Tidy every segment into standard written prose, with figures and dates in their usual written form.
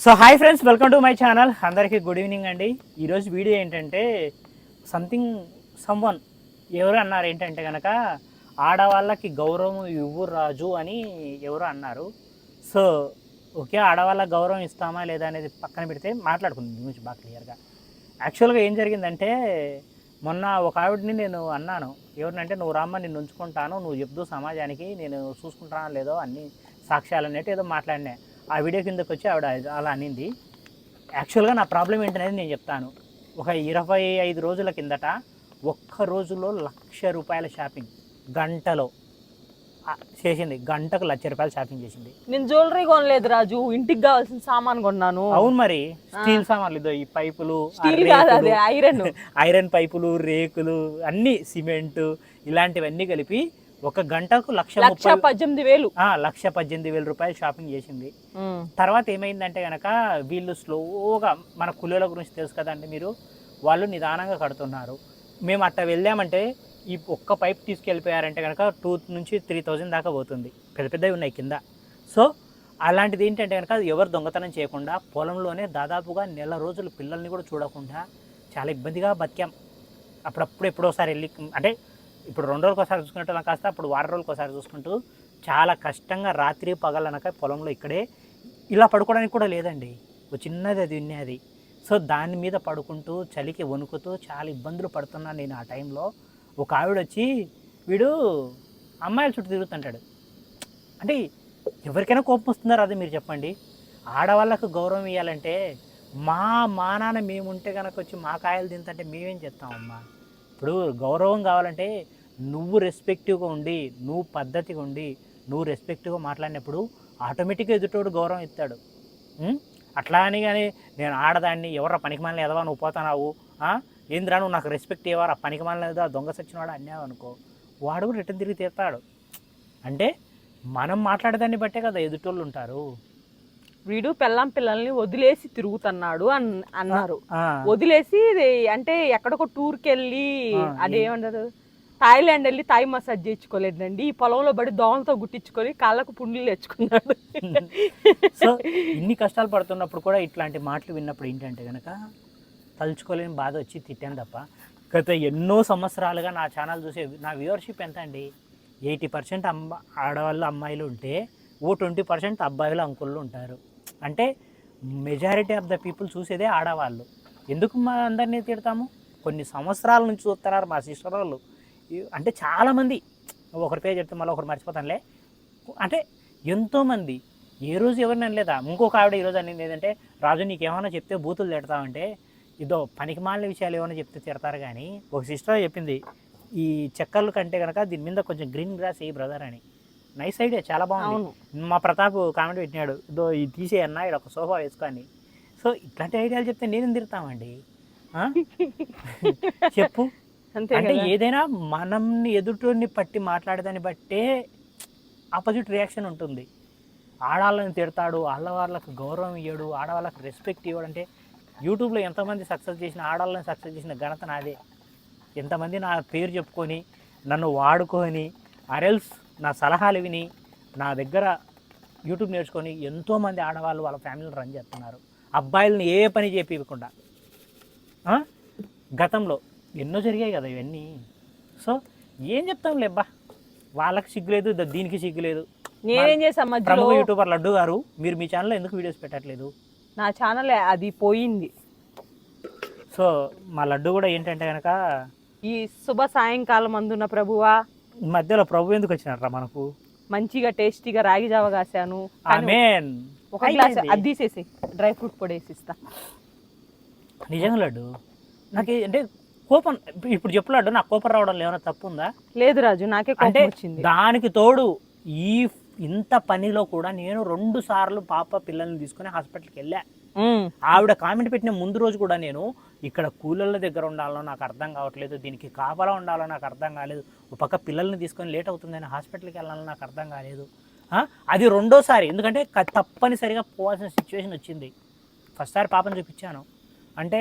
So hi friends, welcome to my channel. అందరికీ good evening అండి. ఈరోజు వీడియో ఏంటంటే సమ్వన్ ఎవరు అన్నారు ఏంటంటే కనుక ఆడవాళ్ళకి గౌరవం ఇవ్వు రాజు అని ఎవరు అన్నారు. సో ఓకే, ఆడవాళ్ళకి గౌరవం ఇస్తామా లేదా అనేది పక్కన పెడితే మాట్లాడుకుందాం దీని గురించి బాగా క్లియర్గా. యాక్చువల్గా ఏం జరిగిందంటే మొన్న ఒక ఆవిడని నేను అన్నాను, ఎవరినంటే నువ్వు రామ్మ నిన్ను ఉంచుకుంటాను, నువ్వు చెప్తూ సమాజానికి నేను చూసుకుంటానా లేదో అన్ని సాక్ష్యాలు అన్నట్టు ఏదో మాట్లాడినా. ఆ వీడియో కిందకి వచ్చి ఆవిడ అలా అనింది. యాక్చువల్గా నా ప్రాబ్లం ఏంటనేది నేను చెప్తాను. ఒక 25 రోజుల కిందట ఒక్క రోజులో ₹1,00,000 షాపింగ్ గంటలో చేసింది. గంటకు ₹1,00,000 షాపింగ్ చేసింది. నేను జ్యువెలరీ కొనలేదు రాజు, ఇంటికి కావాల్సిన సామాన్ కొన్నాను. అవును, మరి స్టీల్ సామాన్లు ఇదో ఈ పైపులు, ఐరన్ పైపులు, రేకులు, అన్ని సిమెంట్ ఇలాంటివన్నీ కలిపి ఒక గంటకు ₹1,18,000 షాపింగ్ చేసింది. తర్వాత ఏమైందంటే కనుక వీళ్ళు స్లోగా, మన కూలీల గురించి తెలుసు కదండి మీరు, వాళ్ళు నిదానంగా కడుతున్నారు. మేము అట్ట వెళ్ళామంటే ఈ ఒక్క పైప్ తీసుకెళ్ళిపోయారంటే కనుక 2,000 నుంచి 3,000 దాకా పోతుంది. పెద్ద పెద్దవి ఉన్నాయి కింద. సో అలాంటిది ఏంటంటే కనుక ఎవరు దొంగతనం చేయకుండా పొలంలోనే దాదాపుగా నెల రోజులు పిల్లల్ని కూడా చూడకుండా చాలా ఇబ్బందిగా బతికాం. అప్పుడప్పుడు ఎప్పుడోసారి వెళ్ళి, అంటే ఇప్పుడు 2 రోజులకు ఒకసారి చూసుకున్నట్టు కాస్త అప్పుడు వారం రోజులకు ఒకసారి చూసుకుంటూ చాలా కష్టంగా రాత్రి పగలనక పొలంలో ఇక్కడే ఇలా పడుకోవడానికి కూడా లేదండి, ఒక చిన్నది అది ఉన్నది. సో దాని మీద పడుకుంటూ చలికి వణుకుతూ చాలా ఇబ్బందులు పడుతున్నాను నేను. ఆ టైంలో ఒక ఆవిడ వచ్చి, వీడు అమ్మాయిల చుట్టూ తిరుగుతుంటాడు అంటే ఎవరికైనా కోపం వస్తుందో అదే మీరు చెప్పండి. ఆడవాళ్ళకు గౌరవం ఇవ్వాలంటే మా నాన్న మేముంటే కనుక వచ్చి మా కాయలు తింటుంటే మేమేం చేస్తామమ్మా. ఇప్పుడు గౌరవం కావాలంటే నువ్వు రెస్పెక్టివ్గా ఉండి, నువ్వు పద్ధతిగా ఉండి, నువ్వు రెస్పెక్టివ్గా మాట్లాడినప్పుడు ఆటోమేటిక్గా ఎదుటోడు గౌరవం ఇస్తాడు. అట్లా అని కానీ నేను ఆడదాన్ని, ఎవరా పనికిమాలిన ఎదవా నువ్వు పోతున్నావు, ఏంద్రా నువ్వు నాకు రెస్పెక్ట్ ఇవ్వరా, పనికిమాలిన ఎదవా దొంగ సచ్చినవాడు అన్నావు అనుకో, వాడు కూడా రిటర్న్ తిరిగి తీస్తాడు. అంటే మనం మాట్లాడేదాన్ని బట్టే కదా ఎదుటోళ్ళు ఉంటారు. వీడు పిల్లల్ని వదిలేసి తిరుగుతున్నాడు అన్నారు. వదిలేసి అంటే ఎక్కడికో టూర్కి వెళ్ళి అదేమంటారు థాయిలాండ్ వెళ్ళి థాయ్ మసాజ్ చేయించుకోలేదండి, ఈ పొలంలో పడి దోమలతో గుట్టించుకొని కాళ్ళకు పుండ్లు తెచ్చుకున్నాడు. సో ఇన్ని కష్టాలు పడుతున్నప్పుడు కూడా ఇట్లాంటి మాటలు విన్నప్పుడు ఏంటంటే కనుక తలుచుకోలేని బాధ వచ్చి తిట్టాను తప్ప. గత ఎన్నో సంవత్సరాలుగా నా ఛానల్ చూసే నా వ్యూవర్షిప్ ఎంత అండి, 80% ఆడవాళ్ళు అమ్మాయిలు ఉంటే 20% అబ్బాయిలు అంకుళ్ళు ఉంటారు. అంటే మెజారిటీ ఆఫ్ ద పీపుల్ చూసేదే ఆడవాళ్ళు. ఎందుకు మా అందరినీ తిడతాము? కొన్ని సంవత్సరాల నుంచి చూస్తున్నారు మా సిస్టర్ వాళ్ళు. అంటే చాలామంది, ఒకరి పేరు చెప్తే మళ్ళీ ఒకరు మర్చిపోతానులే. అంటే ఎంతోమంది ఏ రోజు ఎవరిని అనలేదా. ఇంకొక ఆవిడ ఈరోజు అనేది ఏంటంటే, రాజు నీకేమైనా చెప్తే బూతులు తిడతామంటే ఇదో పనికి మాలిన విషయాలు ఏమైనా చెప్తే తిడతారు. కానీ ఒక సిస్టర్ చెప్పింది, ఈ చెక్కర్ల కంటే కనుక దీని మీద కొంచెం గ్రీన్ గ్రాస్ వేయి బ్రదర్ అని. నైస్ ఐడియా, చాలా బాగుంది. మా ప్రతాప్ కామెంట్ పెట్టినాడు, ఇదో ఇది తీసేయన్నా ఇక్కడ ఒక సోఫా వేసుకొని. సో ఇట్లాంటి ఐడియాలు చెప్తే నేను తిడతామండి చెప్పు. అంటే ఏదైనా మనల్ని ఎదుటిని పట్టి మాట్లాడేదాన్ని బట్టే ఆపోజిట్ రియాక్షన్ ఉంటుంది. ఆడవాళ్ళని తిడతాడు, ఆడవాళ్ళకు గౌరవం ఇవ్వడు, ఆడవాళ్ళకి రెస్పెక్ట్ ఇవ్వడు. అంటే యూట్యూబ్లో ఎంతమంది సక్సెస్ చేసిన, ఆడవాళ్ళని సక్సెస్ చేసిన ఘనత నాదే. ఎంతమంది నా పేరు చెప్పుకొని నన్ను వాడుకొని అరెల్స్ నా సలహాలు విని నా దగ్గర యూట్యూబ్ నేర్చుకొని ఎంతోమంది ఆడవాళ్ళు వాళ్ళ ఫ్యామిలీని రన్ చేస్తున్నారు, అబ్బాయిలను ఏ పని చేపించకుండా. గతంలో ఎన్నో జరిగాయి కదా ఇవన్నీ. సో ఏం చెప్తాం లేబ్బా, వాళ్ళకి సిగ్గులేదు, దీనికి సిగ్గులేదు. నేనేం చేసాను మధ్యలో, యూట్యూబర్ లడ్డు గారు మీరు మీ ఛానల్లో ఎందుకు వీడియోస్ పెట్టట్లేదు? నా ఛానల్ అది పోయింది. సో మా లడ్డు కూడా ఏంటంటే కనుక, ఈ శుభ సాయంకాలం అందున్న ప్రభువా, మధ్యలో ప్రభు ఎందుకు వచ్చినారా మనకు? మంచిగా టేస్టీగా రాగి జావ కాసాను, ఒక గ్లాస్ అది తీసేసి డ్రై ఫ్రూట్ పొడి వేసిస్తా. నిజంగా లడ్డు నాకు అంటే కోపం, ఇప్పుడు చెప్పు లడ్డు, నాకు కోపం రావడం ఏమైనా తప్పు ఉందా? లేదు రాజు, నాకే కోపం వచ్చింది. దానికి తోడు ఇంత పనిలో కూడా నేను 2 సార్లు పాప పిల్లల్ని తీసుకుని హాస్పిటల్కి వెళ్ళా. ఆవిడ కామెంట్ పెట్టిన ముందు రోజు కూడా నేను ఇక్కడ కూలర్ల దగ్గర ఉండాలో నాకు అర్థం కావట్లేదు, దీనికి కాపలా ఉండాలో నాకు అర్థం కాలేదు, ఒక పక్క పిల్లల్ని తీసుకొని లేట్ అవుతుందని హాస్పిటల్కి వెళ్ళాలో నాకు అర్థం కాలేదు. అది 2వ సారి, ఎందుకంటే తప్పనిసరిగా పోవాల్సిన సిచ్యువేషన్ వచ్చింది. ఫస్ట్ సారి పాపను చూపించాను అంటే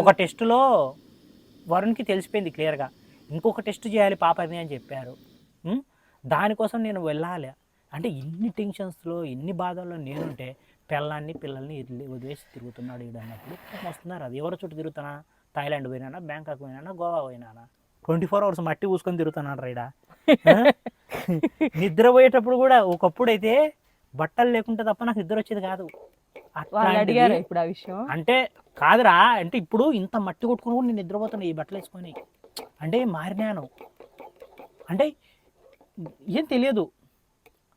ఒక టెస్టులో వరుణ్కి తెలిసిపోయింది క్లియర్గా, ఇంకొక టెస్ట్ చేయాలి పాపని అని చెప్పారు. దానికోసం నేను వెళ్ళాలి. అంటే ఇన్ని టెన్షన్స్లో, ఇన్ని బాధల్లో నేనుంటే పిల్లల్ని వదిలేసి తిరుగుతున్నాడు ఈడు అన్నప్పుడు వస్తున్నారు. అది ఎవరి చుట్టూ తిరుగుతానా? థాయిలాండ్ పోయినానా, బ్యాంకాక్ పోయినానా, గోవా పోయినానా, 24 hours మట్టి పూసుకొని తిరుగుతున్నాడు రైడా. నిద్రపోయేటప్పుడు కూడా ఒకప్పుడు అయితే బట్టలు లేకుంటే తప్ప నాకు నిద్ర వచ్చేది కాదు. అడిగారు ఇప్పుడు ఆ విషయం అంటే కాదురా, అంటే ఇప్పుడు ఇంత మట్టి కొట్టుకుని కూడా నేను నిద్రపోతాను ఈ బట్టలు వేసుకొని. అంటే మారినాను, అంటే ఏం తెలియదు.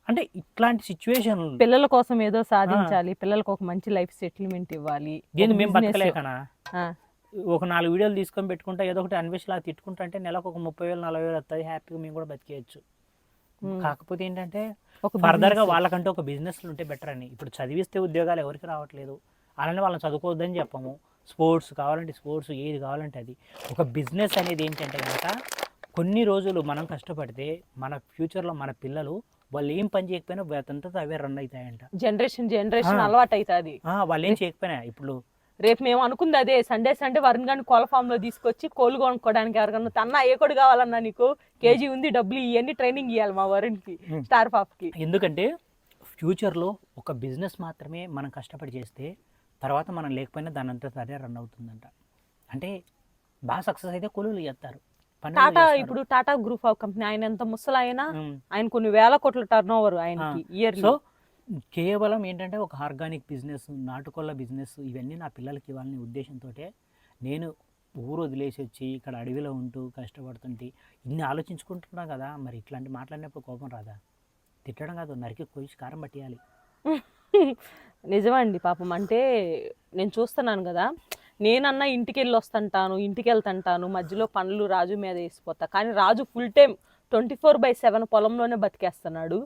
అంటే ఇట్లాంటి సిచ్యువేషన్ పిల్లల కోసం ఏదో సాధించాలి, పిల్లలకు ఒక మంచి లైఫ్ సెటిల్మెంట్ ఇవ్వాలి. ఏంది మేము బతకలేకనా? ఒక 4 వీడియోలు తీసుకొని పెట్టుకుంటా ఏదో ఒకటి అన్వేషలా తిట్టుకుంటా అంటే నెలకు ఒక 30,000 40,000 వస్తుంది, హ్యాపీగా మేము కూడా బతికేయచ్చు. కాకపోతే ఏంటంటే ఫర్దర్గా వాళ్ళకంటే ఒక బిజినెస్లు ఉంటే బెటర్ అని. ఇప్పుడు చదివిస్తే ఉద్యోగాలు ఎవరికి రావట్లేదు, అలానే వాళ్ళని చదువుకోవద్దని చెప్పము. స్పోర్ట్స్ కావాలంటే స్పోర్ట్స్, ఏది కావాలంటే అది. ఒక బిజినెస్ అనేది ఏంటంటే కనుక కొన్ని రోజులు మనం కష్టపడితే మన ఫ్యూచర్లో మన పిల్లలు వాళ్ళు ఏం పని చేయకపోయినా అతంతా అవే రన్ అవుతాయంట. జనరేషన్ అలవాటు అవుతుంది. వాళ్ళు ఏం చేయకపోయినా ఇప్పుడు రేపు మేము అనుకుంది అదే, సండే వరుణ్ గారిని కోళ్ళ ఫామ్ లో తీసుకొచ్చి కోళ్ళు కొనుక్కోవడానికి ఎవరికన్నా అన్న ఏ కొడు కావాలన్నా నీకు కేజీ ఉంది డబ్బులు ఇవన్నీ ట్రైనింగ్ ఇవ్వాలి మా వరుణ్కి, స్టార్ పాప్కి. ఎందుకంటే ఫ్యూచర్లో ఒక బిజినెస్ మాత్రమే మనం కష్టపడి చేస్తే తర్వాత మనం లేకపోయినా దాని అంతా సరే రన్ అవుతుందంట. అంటే బాగా సక్సెస్ అయితే కొలువులు చేస్తారు. టాటా ఇప్పుడు టాటా గ్రూప్ ఆఫ్ కంపెనీ, ఆయన ఎంత ముసలైనా ఆయన కొన్ని వేల కోట్ల టర్న్ ఓవర్ ఆయనకి ఇయర్. సో కేవలం ఏంటంటే ఒక ఆర్గానిక్ బిజినెస్, నాటుకోళ్ళ బిజినెస్ ఇవన్నీ నా పిల్లలకి ఇవ్వాలనే ఉద్దేశంతో నేను ఊరు వదిలేసి వచ్చి ఇక్కడ అడవిలో ఉంటూ కష్టపడుతుంటే ఇన్ని ఆలోచించుకుంటున్నా కదా. మరి ఇట్లాంటి మాట్లాడినప్పుడు కోపం రాదా? తిట్టడం కాదు, నరికి కొయ్యి కారం పట్టేయాలి. నిజమండి పాపం. అంటే నేను చూస్తున్నాను కదా, నేనన్నా ఇంటికి వెళ్తుంటాను, మధ్యలో పనులు రాజు మీద వేసిపోతా. కానీ రాజు ఫుల్ టైం 24/7 పొలంలోనే బతికేస్తున్నాడు.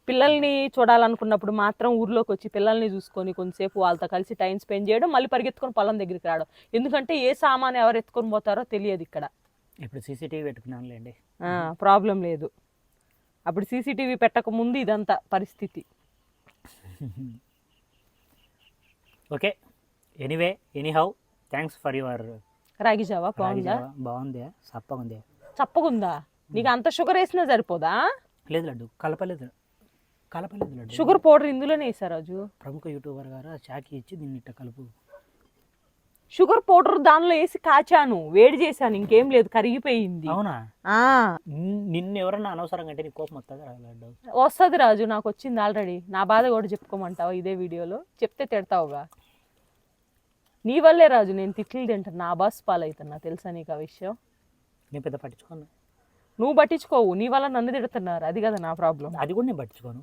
పిల్లల్ని చూడాలనుకున్నప్పుడు మాత్రం ఊర్లోకి వచ్చి పిల్లల్ని చూసుకొని కొంతసేపు వాళ్ళతో కలిసి టైం స్పెండ్ చేయడం, మళ్ళీ పరిగెత్తుకొని పొలం దగ్గరికి రావడం. ఎందుకంటే ఏ సామాన్ ఎవరు ఎత్తుకొని పోతారో తెలియదు ఇక్కడ. ఇప్పుడు సీసీటీవీ పెట్టుకున్నానులేండి, ప్రాబ్లం లేదు. అప్పుడు సీసీటీవీ పెట్టక ముందు ఇదంతా పరిస్థితి. Okay, anyway anyhow thanks for your రాగి జావా. బాగుందా? బాగుంది. చప్పగుందా? నీకు అంత షుగర్ వేసినా సరిపోదా? లేదు లడ్డు, కలపలేదు లడ్డు. షుగర్ పౌడర్ ఇందులోనే వేసారు రాజు. ప్రముఖ యూట్యూబర్ గారు చాకి ఇచ్చి దీన్ని ఇట్ట కలుపు. షుగర్ పౌడర్ దానిలో వేసి కాచాను, వేడి చేశాను, ఇంకేం లేదు, కరిగిపోయింది. అవునా? నిన్ను ఎవరన్నా అనవసరంగా అంటే నీ కోపం వస్తుంది లడ్డు? వస్తుంది రాజు, నాకు వచ్చింది ఆల్రెడీ. నా బాధ కూడా చెప్పుకోమంటావా ఇదే వీడియోలో? చెప్తే తిడతావుగా. నీ వల్లే రాజు నేను తిట్లు తింటాను, నా బాస్ పాలవుతున్నా, తెలుసా నీకు ఆ విషయం? నేను పెద్ద పట్టించుకోను. నువ్వు పట్టించుకోవు, నీ వల్ల నన్ను తిడుతున్నారు, అది కదా నా ప్రాబ్లం. అది కూడా నేను పట్టించుకోను.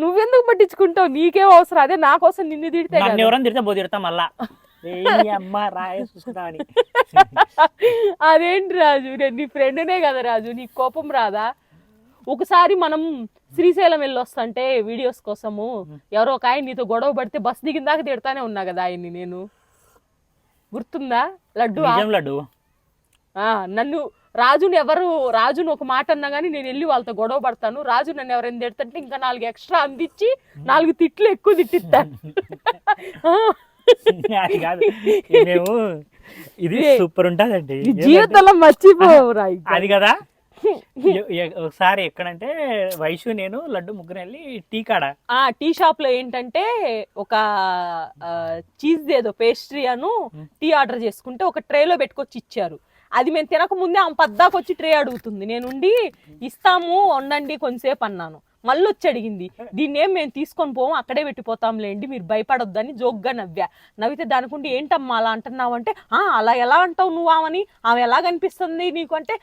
నువ్వెందుకు పట్టించుకుంటావు? నీకేం అవసరం? అదే నా కోసం నిన్ను తిడితే ఎవరైనా తిడితే బో తిడతా మళ్ళా. అదేంటి రాజు, నేను నీ ఫ్రెండ్నే కదా రాజు, నీకు కోపం రాదా? ఒకసారి మనం శ్రీశైలం వెళ్ళొస్తుంటే వీడియోస్ కోసము ఎవరో ఒక ఆయన నీతో గొడవ పడితే బస్ దిగిన దాకా తిడతానే ఉన్నా కదా ఆయన్ని నేను, గుర్తుందా లడ్డు? లడ్డు నన్ను రాజును ఒక మాట అన్నా కానీ నేను వెళ్ళి వాళ్ళతో గొడవ పడతాను. రాజు నన్ను ఎవరైనా తిడతంటే ఇంకా 4 ఎక్స్ట్రా అందించి 4 తిట్లు ఎక్కువ తిట్టిస్తాను. ఇది సూపర్ ఉంటుందండి, జీవితంలో మర్చిపోవు. అది కదా. ఒకసారి ఎక్కడంటే వైషు నేను లడ్డు ముగ్గురు వెళ్ళి టీ షాప్ లో ఏంటంటే ఒక చీజ్ ఏదో పేస్ట్రీ అను టీ ఆర్డర్ చేసుకుంటే ఒక ట్రేలో పెట్టుకొచ్చి ఇచ్చారు. అది మేము తినక ముందే ఆమె పద్దాకు వచ్చి ట్రే అడుగుతుంది. నేనుండి ఇస్తాము వండండి కొంచెంసేపు అన్నాను. మళ్ళీ వచ్చి అడిగింది, దీన్ని ఏం మేము తీసుకొని పోము అక్కడే పెట్టిపోతాంలేండి మీరు భయపడొద్దని జోక్గా నవ్వితే దానికుండి ఏంటమ్మా అలా అంటున్నావు అంటే, అలా ఎలా అంటావు నువ్వు ఆమె ఎలా కనిపిస్తుంది నీకు అంటే,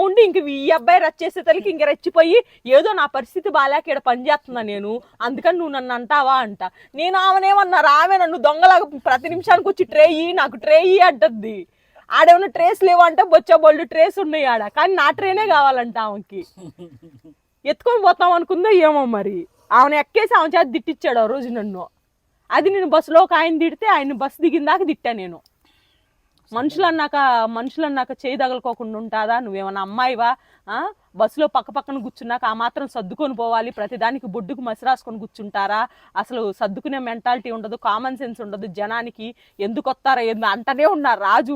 ఉండి ఇంక ఈ అబ్బాయి రచ్చేసే తల్లికి ఇంక రెచ్చిపోయి ఏదో నా పరిస్థితి బాగాలేక ఇక్కడ పనిచేస్తున్నా నేను, అందుకని నువ్వు నన్ను అంటావా అంట. నేను ఆమెనేమన్నారు, ఆమె నన్ను దొంగలాగా ప్రతి నిమిషానికి వచ్చి నాకు ట్రే అంటద్ది. ఆడేమన్నా ట్రేస్ లేవంటే బొచ్చా బోల్డ్ ట్రేస్ ఉన్నాయి ఆడ, కానీ నా ట్రేనే కావాలంట ఆమెకి. ఎత్తుకొని పోతాం అనుకుందో ఏమో మరి, ఆమెను ఎక్కేసి ఆమె చేతి తిట్టించాడు ఆ రోజు నన్ను. అది నేను బస్సులో ఒక ఆయన తిడితే ఆయన బస్సు దిగిన దాకా తిట్టా నేను. మనుషులన్నాక చేయి తగలుకోకుండా ఉంటుందా? నువ్వేమన్నా అమ్మాయివా? బస్సులో పక్కన కూర్చున్నాక ఆ మాత్రం సర్దుకొని పోవాలి, ప్రతిదానికి బొడ్డుకు మసి రాసుకొని కూర్చుంటారా? అసలు సర్దుకునే మెంటాలిటీ ఉండదు, కామన్ సెన్స్ ఉండదు జనానికి. ఎందుకు వస్తారా అంటనే ఉన్నారు. రాజు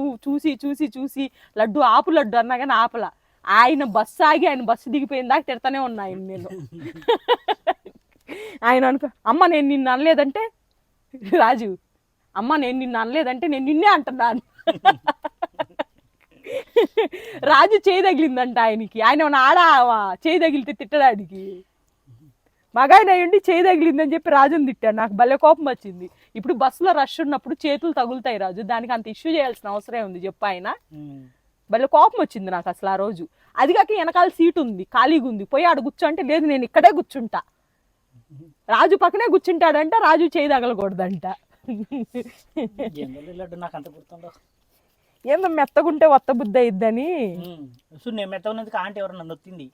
చూసి లడ్డు ఆపు లడ్డు అన్నా కానీ ఆపల. ఆయన బస్సు ఆగి ఆయన బస్సు దిగిపోయిన దాకా తిడతానే ఉన్నాయి నేను. ఆయన అనుకో అమ్మ నేను నిన్ను అనలేదంటే రాజు అమ్మ నేను నిన్ను అనలేదంటే నేను నిన్నే అంటున్నాను. రాజు చేయి తగిలిందంట ఆయనకి. ఆయన ఏమన్నా ఆడా చేయి తగిలితే తిట్టడానికి. మగాయన అయ్యండి చేయి తగిలిందని చెప్పి రాజుని తిట్టాడు. నాకు భలే కోపం వచ్చింది. ఇప్పుడు బస్సులో రష్ ఉన్నప్పుడు చేతులు తగులుతాయి రాజు, దానికి అంత ఇష్యూ చేయాల్సిన అవసరం ఉంది చెప్పు ఆయన. భలే కోపం వచ్చింది నాకు అసలు ఆ రోజు. అది కాక వెనకాల సీటు ఉంది, ఖాళీగా ఉంది, పోయి ఆడ కూర్చోంటే లేదు నేను ఇక్కడే కూర్చుంటా, రాజు పక్కనే కూర్చుంటాడంట, రాజు చేయి తగలకూడదంట. నాకు అంత గుర్తుండవు. ఏందో మెత్తగుంటే ఒత్త బుద్ధి అయిద్దని. నేను మెత్తగున్నందుకు ఆంటీ ఎవరు నన్ను వచ్చింది.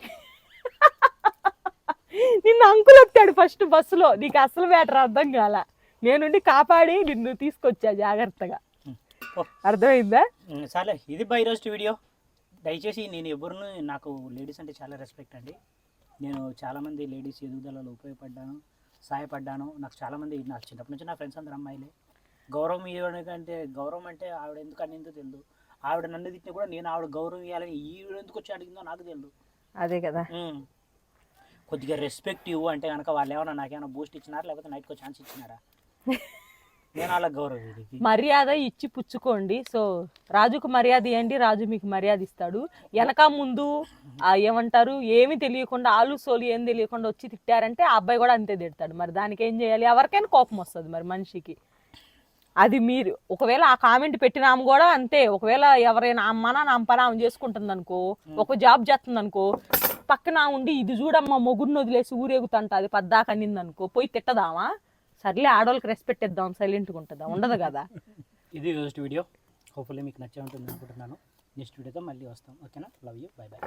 నిన్ను అంకుల్ వచ్చాడు ఫస్ట్ బస్సులో, నీకు అసలు బ్యాటర్ అర్థం కాల, నేనుండి కాపాడి నిన్ను తీసుకొచ్చా జాగ్రత్తగా. అర్థమైందా? సరే ఇది ఈరోజు వీడియో. దయచేసి నేను ఎవరిని, నాకు లేడీస్ అంటే చాలా రెస్పెక్ట్ అండి. నేను చాలామంది లేడీస్ ఎదుగుదలలో ఉపయోగపడ్డాను, సహాయపడ్డాను. నాకు చాలామంది, నాకు చిన్నప్పటి నుంచి నా ఫ్రెండ్స్ అందరు అమ్మాయిలే. గౌరవం ఇవ్వడానికంటే గౌరవం అంటే ఆవిడ ఎందుకు అనేది తెలియదు. ఆవిడ నన్ను తిట్టినా కూడా నేను ఆవిడ గౌరవం ఇవ్వాలని ఈవిడ ఎందుకు వచ్చి అడిగిందో నాకు తెలియదు. అదే కదా, కొద్దిగా రెస్పెక్ట్ ఇవ్వు అంటే కనుక వాళ్ళు ఏమన్నా నాకేమైనా బూస్ట్ ఇచ్చినారా లేకపోతే నైట్కి ఛాన్స్ ఇచ్చినారా? నేను వాళ్ళ గౌరవం మర్యాద ఇచ్చి పుచ్చుకోండి. సో రాజుకు మర్యాద ఇవ్వండి, రాజు మీకు మర్యాద ఇస్తాడు. వెనక ముందు ఏమంటారు ఏమి తెలియకుండా ఆలు సోలు ఏం తెలియకుండా వచ్చి తిట్టారంటే ఆ అబ్బాయి కూడా అంతే తిడతాడు. మరి దానికి ఏం చేయాలి? ఎవరికైనా కోపం వస్తుంది మరి మనిషికి. అది మీరు ఒకవేళ ఆ కామెంట్ పెట్టినాము కూడా అంతే. ఒకవేళ ఎవరైనా అమ్మనా నా పని ఆమె చేసుకుంటుంది అనుకో, ఒక జాబ్ చేస్తుంది అనుకో, పక్కన ఉండి ఇది చూడమ్మా మొగుడిని వదిలేసి ఊరేగుతుంట అది పద్దాక అనింది అనుకో, పోయి తిట్టదామా? సర్లే ఆడవాళ్ళకి రెస్పెక్ట్ ఇద్దాం, సైలెంట్గా ఉంటుందా? ఉండదు కదా. ఇది ఫస్ట్ వీడియో. హోప్ఫుల్లీ మీకు నచ్చే ఉంటుంది అనుకుంటున్నాను. నెక్స్ట్ వీడియోతో మళ్ళీ వస్తాం. ఓకేనా? Love you, by by.